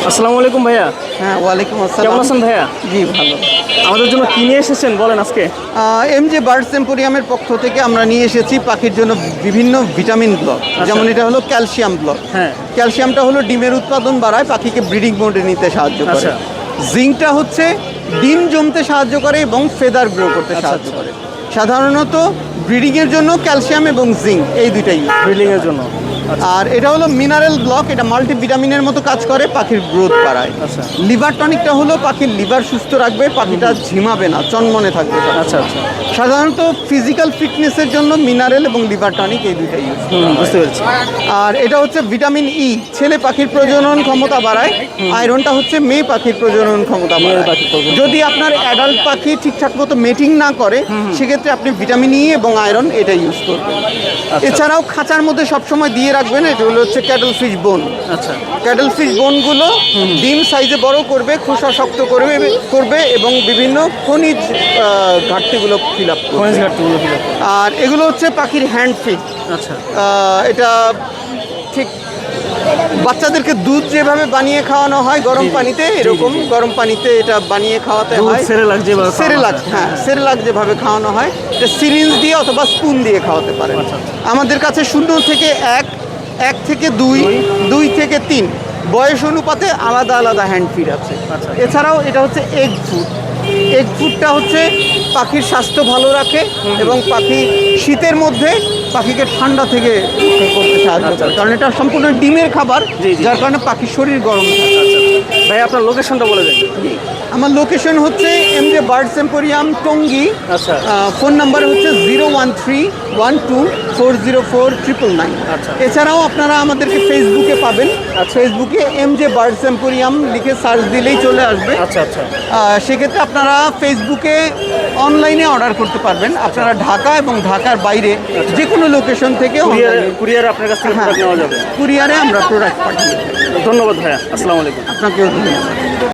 আসসালামু আলাইকুম ভাইয়া। হ্যাঁ, ওয়ালাইকুম আসসালাম। কেমন আছেন ভাইয়া? জি, ভালো। আমাদের জন্য কি নিয়ে এসেছেন বলেন আজকে? এমজে বার্ডস এম্পোরিয়ামের পক্ষ থেকে আমরা নিয়ে এসেছি পাখির জন্য বিভিন্ন ভিটামিন ব্লক। যেমন এটা হলো ক্যালসিয়াম ব্লক। হ্যাঁ। ক্যালসিয়ামটা হলো ডিমের উৎপাদন বাড়ায়, পাখিকে ব্রিডিং মোডে নিতে সাহায্য করে। আচ্ছা। জিঙ্কটা হচ্ছে ডিম জমতে সাহায্য করে এবং ফেদার গ্রো করতে সাহায্য করে। সাধারণত ব্রিডিংয়ের জন্য ক্যালসিয়াম এবং জিঙ্ক এই দুইটাই ব্রিডিং এর জন্য। আর এটা হলো মিনারেল ব্লক, এটা মাল্টিভিটামিনের মতো কাজ করে, পাখির গ্রোথ বাড়ায়। আচ্ছা। লিভার টনিকটা হলো পাখির লিভার সুস্থ রাখবে, পাখিটা ঝিমাবে না, চনমনে থাকবে। আচ্ছা আচ্ছা। সাধারণত ফিজিক্যাল ফিটনেসের জন্য মিনারেল এবং লিভার টনিক এই দুইটাই ইউজ। বুঝতে পেরেছি। আর এটা হচ্ছে ভিটামিন ই, ছেলে পাখির প্রজনন ক্ষমতা বাড়ায়। আয়রনটা হচ্ছে মেয়ে পাখির প্রজনন ক্ষমতা বাড়ায়। পাখির প্রজনন। যদি আপনার অ্যাডাল্ট পাখি ঠিকঠাক মতো মেটিং না করে, সেক্ষেত্রে আপনি ভিটামিন ই এবং আয়রন এটা ইউজ করবেন। এছাড়াও খাঁচার মধ্যে সবসময় দিয়ে রাখবেন, এগুলো হচ্ছে ক্যাটল ফিশ বোন। আচ্ছা। ক্যাটল ফিশ বোনগুলো ডিম সাইজে বড় করবে, খোসা শক্ত করবে এবং বিভিন্ন খনিজ ঘাটতিগুলো ফিল আপ করবে। খনিজ ঘাটতিগুলো ফিল আপ। আর এগুলো হচ্ছে পাখির হ্যান্ড ফিড। আচ্ছা। এটা ঠিক বাচ্চাদেরকে দুধ যেভাবে বানিয়ে খাওয়ানো হয় গরম পানিতে, এরকম গরম পানিতে এটা বানিয়ে খাওয়াতে হয়। সেরেলাক যেভাবে সেরেলাক, হ্যাঁ, সেরেলাক যেভাবে খাওয়ানো হয়, এটা সিরিঞ্জ দিয়ে অথবা স্পুন দিয়ে খাওয়াতে পারেন। আচ্ছা। আমাদের কাছে 0 থেকে 1, 1 থেকে 2, 2 থেকে 3 বয়স অনুপাতে আলাদা আলাদা হ্যান্ড ফিড আছে। আচ্ছা। এছাড়াও এটা হচ্ছে এগ ফুড। এগ ফুডটা হচ্ছে পাখির স্বাস্থ্য ভালো রাখে এবং পাখি শীতের মধ্যে পাখিকে ঠান্ডা থেকে রক্ষা করতে সাহায্য করে, কারণ এটা সম্পূর্ণ ডিমের খাবার, জি, জি। যার কারণে পাখির শরীর গরম থাকে। আচ্ছা। ভাই আপনার লোকেশনটা বলে দেন। আমার লোকেশন হচ্ছে এমজে বার্ডস এম্পোরিয়াম, টঙ্গী। আচ্ছা। ফোন নাম্বার হচ্ছে 01312404999। আচ্ছা। এছাড়াও আপনারা আমাদেরকে ফেসবুকে পাবেন। ফেসবুকে এমজে বার্ডস এম্পোরিয়াম লিখে সার্চ দিলেই চলে আসবে। আচ্ছা আচ্ছা। সেক্ষেত্রে আপনারা ফেসবুকে অনলাইনে অর্ডার করতে পারবেন। আপনারা ঢাকা এবং ঢাকার বাইরে যে কোনো লোকেশন থেকে কুরিয়ার আপনার কাছ থেকে প্রোডাক্ট নেওয়া যাবে। কুরিয়ারে আমরা প্রোডাক্ট পাঠিয়ে থাকি। ধন্যবাদ ভাইয়া। আসসালামু আলাইকুম। আপনাকেও ধন্যবাদ।